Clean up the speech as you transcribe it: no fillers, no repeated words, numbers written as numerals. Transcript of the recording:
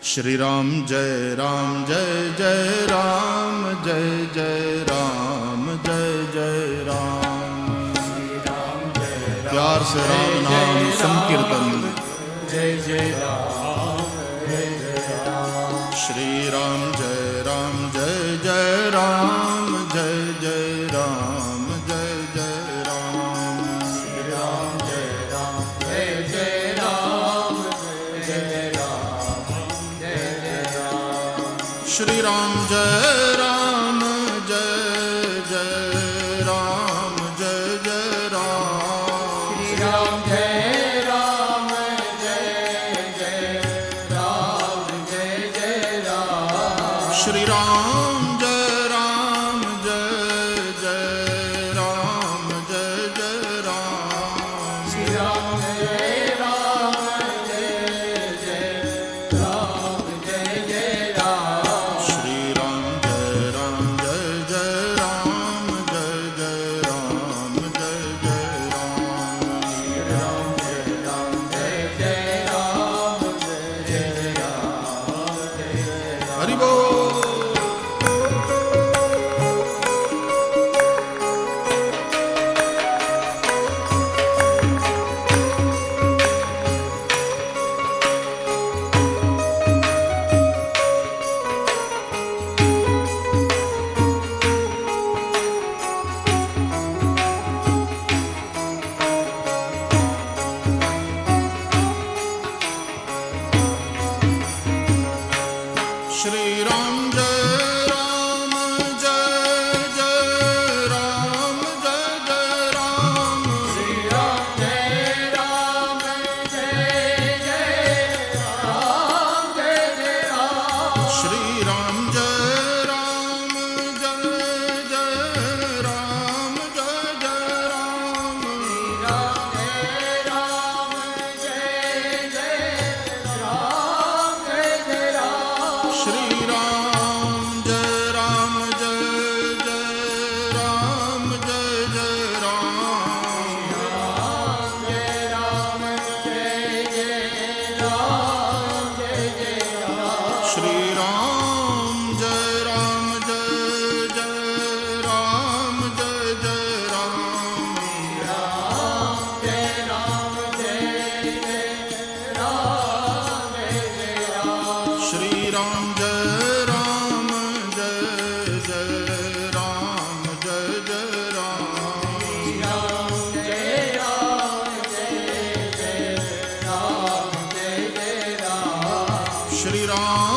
श्री राम जय जय राम जय जय राम जय जय राम। प्यार से राम नाम संकीर्तन जय जय राम जय जय राम। श्री राम जय जय राम जय जय राम जय जय राम। श्री राम जय जय राम जय जय राम जय जय राम। श्री राम जय जय राम जय जय राम। श्री राम जय जय राम जय जय राम। श्री राम जय जय राम जय जय राम। श्री राम जय जय राम जय जय राम। श्री राम जय जय राम जय जय राम जय जय राम। श्री राम जय जय राम जय जय राम जय जय राम। हरि बोल। श्री राम जय जय राम जय जय राम। श्री राम जय जय राम जय जय राम। श्री राम जय जय राम जय जय राम। राम जय जय राम जय जय राम। श्री राम जय राम जय जय राम। जय राम जय जय राम जय जय राम। श्री राम जय राम जय जय राम। जय राम जय जय राम जय जय राम। श्री राम जय राम जय जय राम। राम जय जय राम जय जय राम। श्री राम